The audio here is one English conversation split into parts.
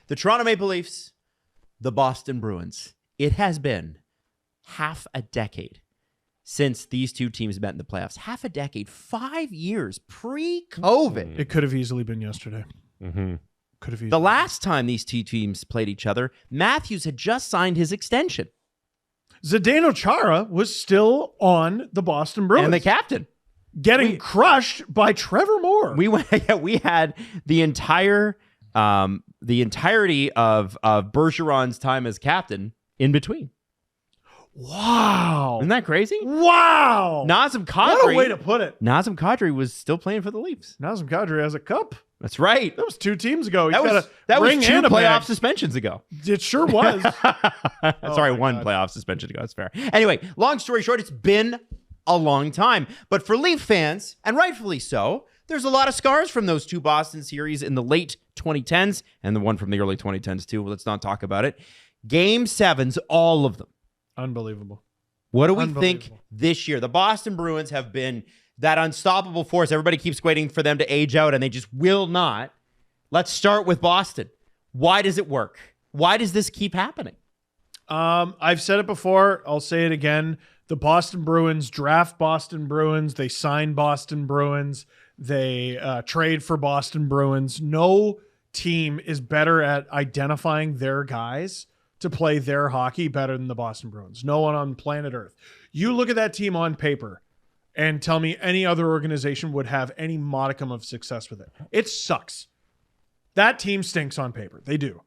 The Toronto Maple Leafs, the Boston Bruins. It has been half a decade since these two teams met in the playoffs. Half a decade, 5 years pre-COVID. It could have easily been yesterday. Mm-hmm. Could have easily. The last time these two teams played each other, Matthews had just signed his extension. Zdeno Chara was still on the Boston Bruins. And the captain. Getting crushed by Trevor Moore. We had the entirety of Bergeron's time as captain in between. Wow. Isn't that crazy? Wow. Nazem Kadri. What a way to put it. Nazem Kadri was still playing for the Leafs. Nazem Kadri has a cup. That's right. That was 2 teams ago. That was 2 playoff suspensions ago. It sure was. Sorry, 1 playoff suspension ago. That's fair. Anyway, long story short, it's been a long time. But for Leaf fans, and rightfully so, there's a lot of scars from those 2 Boston series in the late 2010s and the one from the early 2010s too. Let's not talk about it. Game 7s, all of them. Unbelievable. What do we think this year? The Boston Bruins have been that unstoppable force. Everybody keeps waiting for them to age out, and they just will not. Let's start with Boston. Why does it work? Why does this keep happening? I've said it before. I'll say it again. The Boston Bruins draft Boston Bruins. They sign Boston Bruins. They trade for Boston Bruins. No team is better at identifying their guys to play their hockey better than the Boston Bruins. No one on planet Earth. You look at that team on paper and tell me any other organization would have any modicum of success with it. It sucks. That team stinks on paper. They do.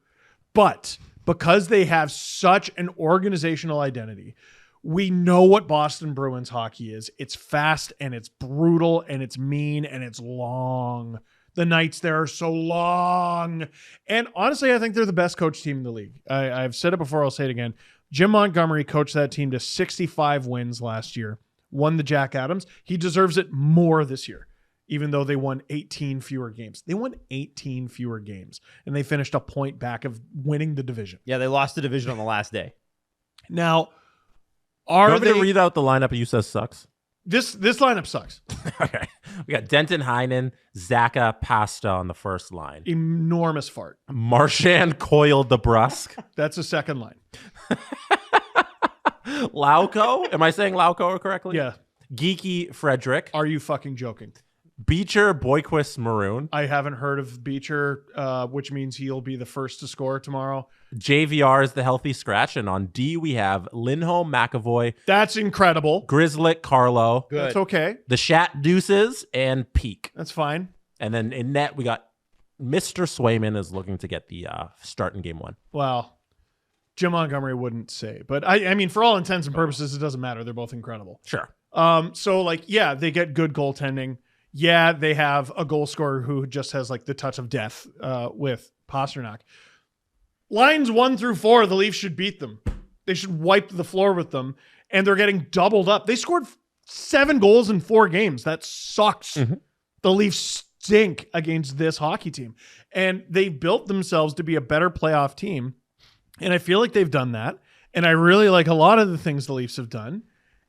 But because they have such an organizational identity, we know what Boston Bruins hockey is. It's fast and it's brutal and it's mean and it's long. The nights there are so long. And honestly, I think they're the best coach team in the league. I've said it before. I'll say it again. Jim Montgomery coached that team to 65 wins last year. Won the Jack Adams. He deserves it more this year, even though they won 18 fewer games. They won 18 fewer games, and they finished a point back of winning the division. Yeah, they lost the division on the last day. Now, are they... to read out the lineup you said sucks? This lineup sucks. Okay. We got Denton Heinen, Zaka Pasta on the first line. Enormous fart. Marchand Coyle DeBrusque. That's the second line. Lauco. Am I saying Lauco correctly? Yeah. Geeky Frederick. Are you fucking joking? Beecher Boyquist Maroon. I haven't heard of Beecher, which means he'll be the first to score tomorrow. JVR is the healthy scratch. And on D, we have Lindholm McAvoy. That's incredible. Grizzlick Carlo. Good. That's okay. The Shat Deuces and Peak. That's fine. And then in net, we got Mr. Swayman is looking to get the start in game 1. Well, Jim Montgomery wouldn't say. But I mean, for all intents and purposes, it doesn't matter. They're both incredible. Sure. So, like, yeah, they get good goaltending. Yeah, they have a goal scorer who just has like the touch of death with Pasternak. Lines 1 through 4, the Leafs should beat them. They should wipe the floor with them, and they're getting doubled up. They scored 7 goals in 4 games. That sucks. Mm-hmm. The Leafs stink against this hockey team, and they built themselves to be a better playoff team, and I feel like they've done that, and I really like a lot of the things the Leafs have done.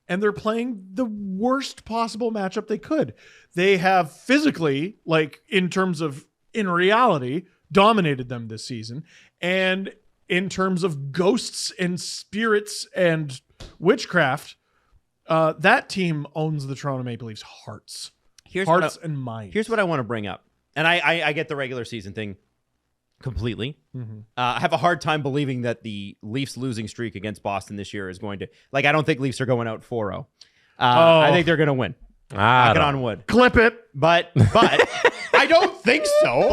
And they're playing the worst possible matchup they could. They have physically, like in terms of in reality, dominated them this season. And in terms of ghosts and spirits and witchcraft, that team owns the Toronto Maple Leafs' hearts. Hearts and minds. Here's what I want to bring up. And I get the regular season thing completely. Mm-hmm. I have a hard time believing that the Leafs losing streak against Boston this year is going to, like, I don't think Leafs are going out 4-0. I think they're going to win. Knock it on wood. Clip it. But I don't think so.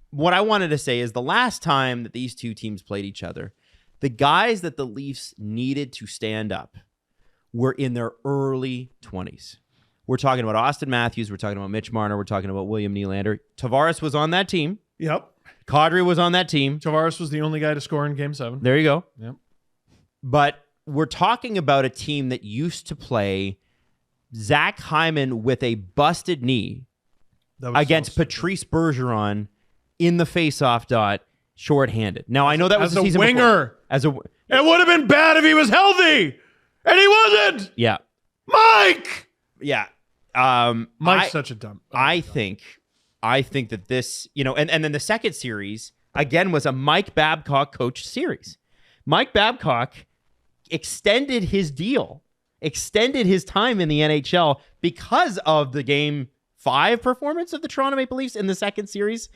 What I wanted to say is the last time that these two teams played each other, the guys that the Leafs needed to stand up were in their early 20s. We're talking about Austin Matthews. We're talking about Mitch Marner. We're talking about William Nylander. Tavares was on that team. Yep. Kadri was on that team. Tavares was the only guy to score in Game 7. There you go. Yep. But we're talking about a team that used to play Zach Hyman with a busted knee against Patrice Bergeron in the faceoff dot, shorthanded. Now, I know that was the season winger. Before. It would have been bad if he was healthy, and he wasn't. Yeah. Mike! Yeah. Mike's such a dumb. I think I think that this, and then the second series, again, was a Mike Babcock coached series. Mike Babcock extended his deal, extended his time in the NHL because of the Game 5 performance of the Toronto Maple Leafs in the second series.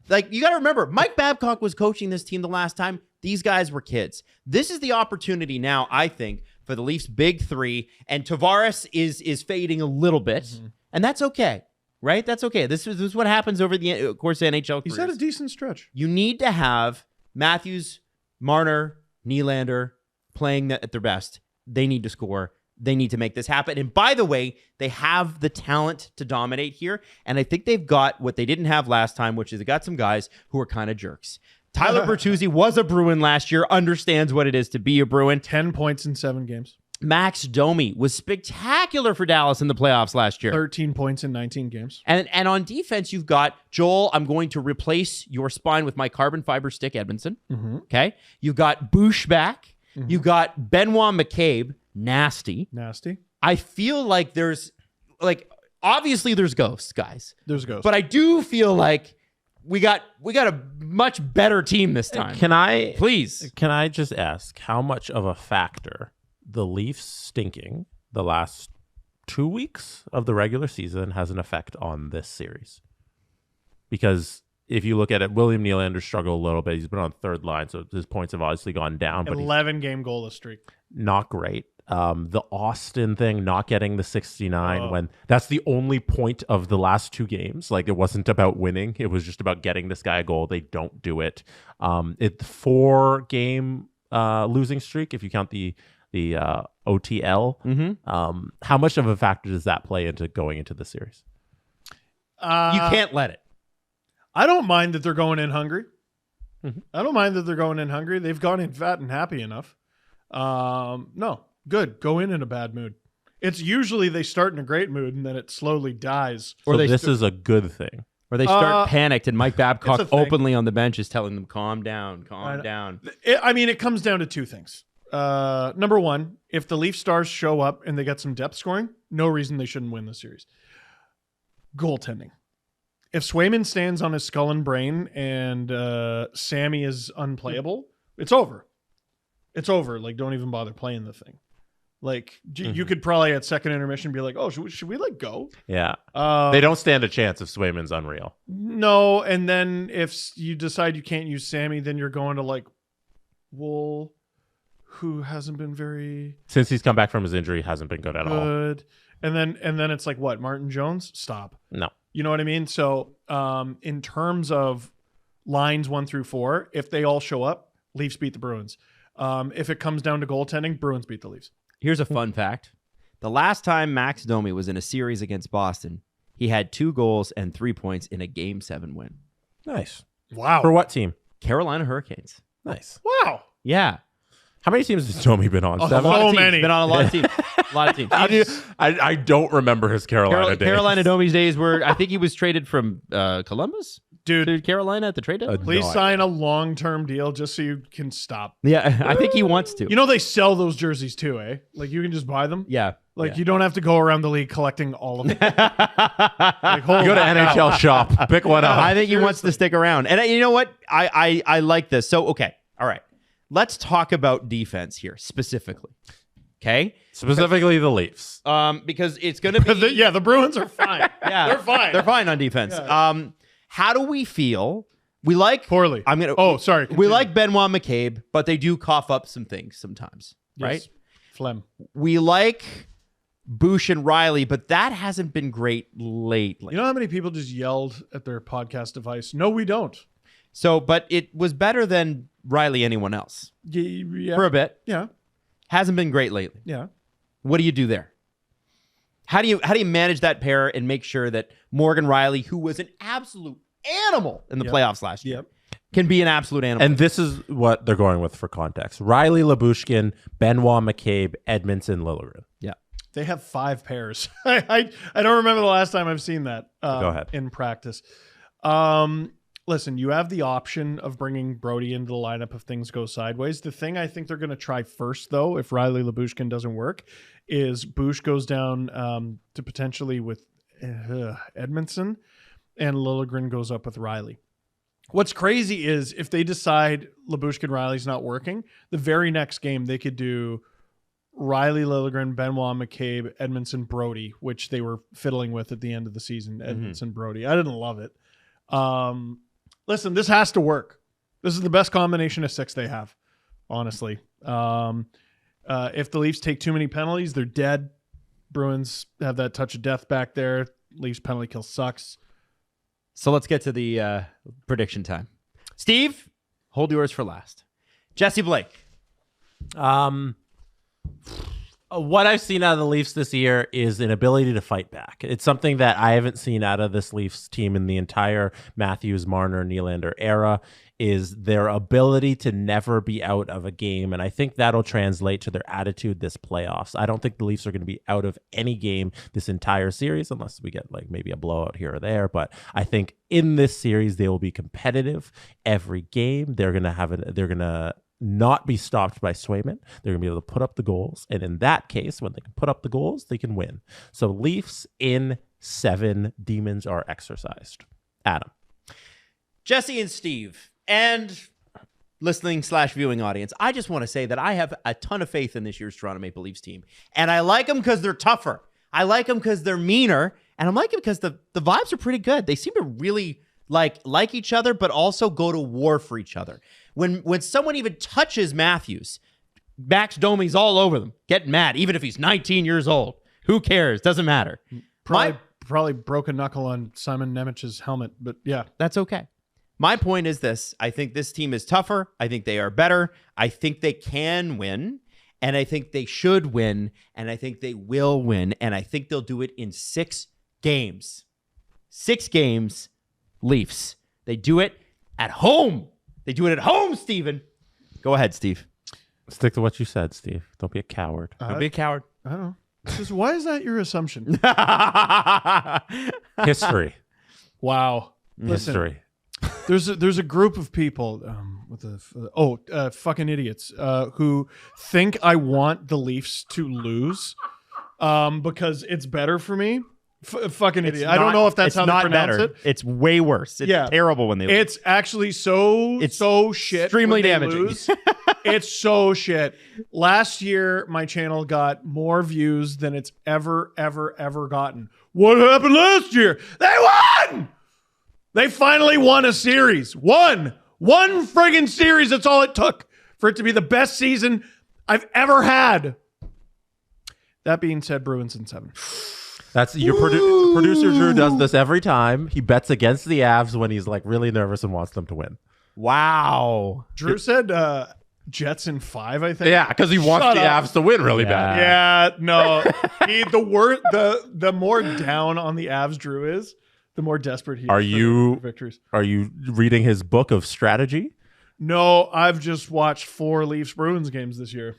Like, you got to remember, Mike Babcock was coaching this team the last time. These guys were kids. This is the opportunity now, I think, for the Leafs' big three. And Tavares is fading a little bit. Mm-hmm. And that's okay, right? That's okay. This is what happens over the course of NHL careers. He's had a decent stretch. You need to have Matthews, Marner, Nylander playing at their best. They need to score. They need to make this happen. And by the way, they have the talent to dominate here. And I think they've got what they didn't have last time, which is they got some guys who are kind of jerks. Tyler Bertuzzi was a Bruin last year, understands what it is to be a Bruin. 10 points in 7 games. Max Domi was spectacular for Dallas in the playoffs last year. 13 points in 19 games. And on defense, you've got Joel, I'm going to replace your spine with my carbon fiber stick, Edmondson. Mm-hmm. Okay. You've got Bush back. Mm-hmm. You've got Benoit McCabe. Nasty. I feel like obviously there's ghosts, guys. There's ghosts. But I do feel like we got a much better team this time. Can I please just ask how much of a factor the Leafs stinking the last 2 weeks of the regular season has an effect on this series? Because if you look at it, William Nylander struggled a little bit. He's been on third line, so his points have obviously gone down. But 11-game goalless streak. Not great. The Austin thing, not getting the 69 when that's the only point of the last 2 games. Like, it wasn't about winning. It was just about getting this guy a goal. They don't do it. It's 4-game losing streak, if you count the OTL. Mm-hmm. How much of a factor does that play into going into the series? You can't let it. I don't mind that they're going in hungry. Mm-hmm. I don't mind that they're going in hungry. They've gone in fat and happy enough. No, good. Go in a bad mood. It's usually they start in a great mood and then it slowly dies. Or this is a good thing. Or they start panicked and Mike Babcock openly on the bench is telling them, calm down. It comes down to 2 things. Number one, if the Leaf Stars show up and they get some depth scoring, no reason they shouldn't win the series. Goaltending. If Swayman stands on his skull and brain and Sammy is unplayable, it's over. It's over. Like, don't even bother playing the thing. Like, you could probably at second intermission be like, oh, should we like go? Yeah. They don't stand a chance if Swayman's unreal. No. And then if you decide you can't use Sammy, then you're going to like, well, who hasn't been very... Since he's come back from his injury, hasn't been good at all. And then it's like, what, Martin Jones? Stop. No. You know what I mean? So in terms of lines 1 through 4, if they all show up, Leafs beat the Bruins. If it comes down to goaltending, Bruins beat the Leafs. Here's a fun fact. The last time Max Domi was in a series against Boston, he had 2 goals and 3 points in a Game 7 win. Nice. Wow. For what team? Carolina Hurricanes. Nice. Wow. Yeah. How many teams has Domi been on? 7? So many. Been on a lot of teams. A lot of teams. I don't remember his Carolina days. Carolina Domi's days were, I think he was traded from Columbus to Carolina at the trade deadline. Please sign a long-term deal just so you can stop. Yeah, I think he wants to. You know they sell those jerseys too, eh? Like, you can just buy them. Yeah. Like, you don't have to go around the league collecting all of them. You go to NHL shop, pick one up. I think he wants to stick around. And you know what? I like this. So, okay. All right. Let's talk about defense here specifically. Okay? Specifically the Leafs. Because it's going to be... the Bruins are fine. Yeah. They're fine. They're fine on defense. Yeah. How do we feel? We like... Poorly. Sorry. We like Benoit McCabe, but they do cough up some things sometimes, right? Yes. Phlegm. We like Bush and Riley, but that hasn't been great lately. You know how many people just yelled at their podcast device? No, we don't. So, but it was better than Riley anyone else. Yeah. For a bit. Yeah. Hasn't been great lately. Yeah. What do you do there? How do you manage that pair and make sure that Morgan Riley, who was an absolute animal in the playoffs last year, can be an absolute animal? And this is what they're going with for context. Riley, Labushkin, Benoit McCabe, Edmondson, Liljegren. Yeah. They have 5 pairs. I don't remember the last time I've seen that Go ahead. in practice. Listen, you have the option of bringing Brody into the lineup if things go sideways. The thing I think they're going to try first, though, if Riley Labushkin doesn't work, is Bush goes down to potentially with Edmondson. and Liljegren goes up with Riley. What's crazy is if they decide Lyubushkin Riley's not working, the very next game they could do Riley, Liljegren, Benoit, McCabe, Edmondson, Brody, which they were fiddling with at the end of the season. Edmondson, Brody. I didn't love it. Listen, this has to work. This is the best combination of 6 they have, honestly. If the Leafs take too many penalties, they're dead. Bruins have that touch of death back there. Leafs penalty kill sucks. So let's get to the prediction time. Steve, hold yours for last. Jesse Blake. What I've seen out of the Leafs this year is an ability to fight back. It's something that I haven't seen out of this Leafs team in the entire Matthews, Marner, Nylander era, is their ability to never be out of a game. And I think that'll translate to their attitude this playoffs. I don't think the Leafs are going to be out of any game this entire series, unless we get like maybe a blowout here or there. But I think in this series, they will be competitive every game. They're going to not be stopped by Swayman. They're going to be able to put up the goals. And in that case, when they can put up the goals, they can win. So Leafs in 7, demons are exercised. Adam. Jesse and Steve, and listening/viewing audience, I just want to say that I have a ton of faith in this year's Toronto Maple Leafs team. And I like them because they're tougher. I like them because they're meaner. And I like them because the vibes are pretty good. They seem to really like each other, but also go to war for each other. When someone even touches Matthews, Max Domi's all over them, getting mad, even if he's 19 years old. Who cares? Doesn't matter. Probably broke a knuckle on Simon Nemich's helmet, but yeah. That's okay. My point is this. I think this team is tougher. I think they are better. I think they can win, and I think they should win, and I think they will win, and I think they'll do it in 6 games. 6 games, Leafs. They do it at home. They do it at home, Steven. Go ahead, Steve. Stick to what you said, Steve. Don't be a coward. Don't be a coward. I don't know. Just why is that your assumption? History. Wow. Listen, History. there's a group of people fucking idiots who think I want the Leafs to lose because it's better for me. Fucking idiot. I don't know if that's how they pronounce it. It's way worse. It's terrible when they lose. It's actually so shit. Extremely damaging. It's so shit. Last year, my channel got more views than it's ever gotten. What happened last year? They won! They finally won a series. One friggin' series. That's all it took for it to be the best season I've ever had. That being said, Bruins in 7. That's your producer Drew does this every time. He bets against the Avs when he's like really nervous and wants them to win. Wow. Drew said Jets in 5, I think. Yeah, because he wants the Avs to win really bad. Yeah, no. The more down on the Avs Drew is, the more desperate he is for victories. Are you reading his book of strategy? No, I've just watched 4 Leafs Bruins games this year.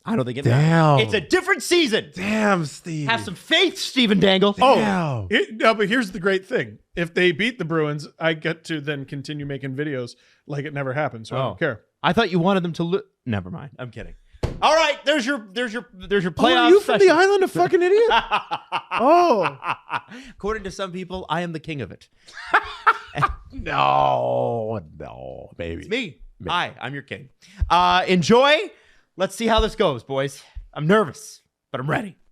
I don't think it matters. It's a different season. Damn, Steve. Have some faith, Stephen Dangle. No, but here's the great thing. If they beat the Bruins, I get to then continue making videos like it never happened. So I don't care. I thought you wanted them to lose. Never mind. I'm kidding. All right, there's your playoff. Are you from the island of fucking idiot? According to some people, I am the king of it. No, baby. It's me. Hi, I'm your king. Enjoy. Let's see how this goes, boys. I'm nervous, but I'm ready.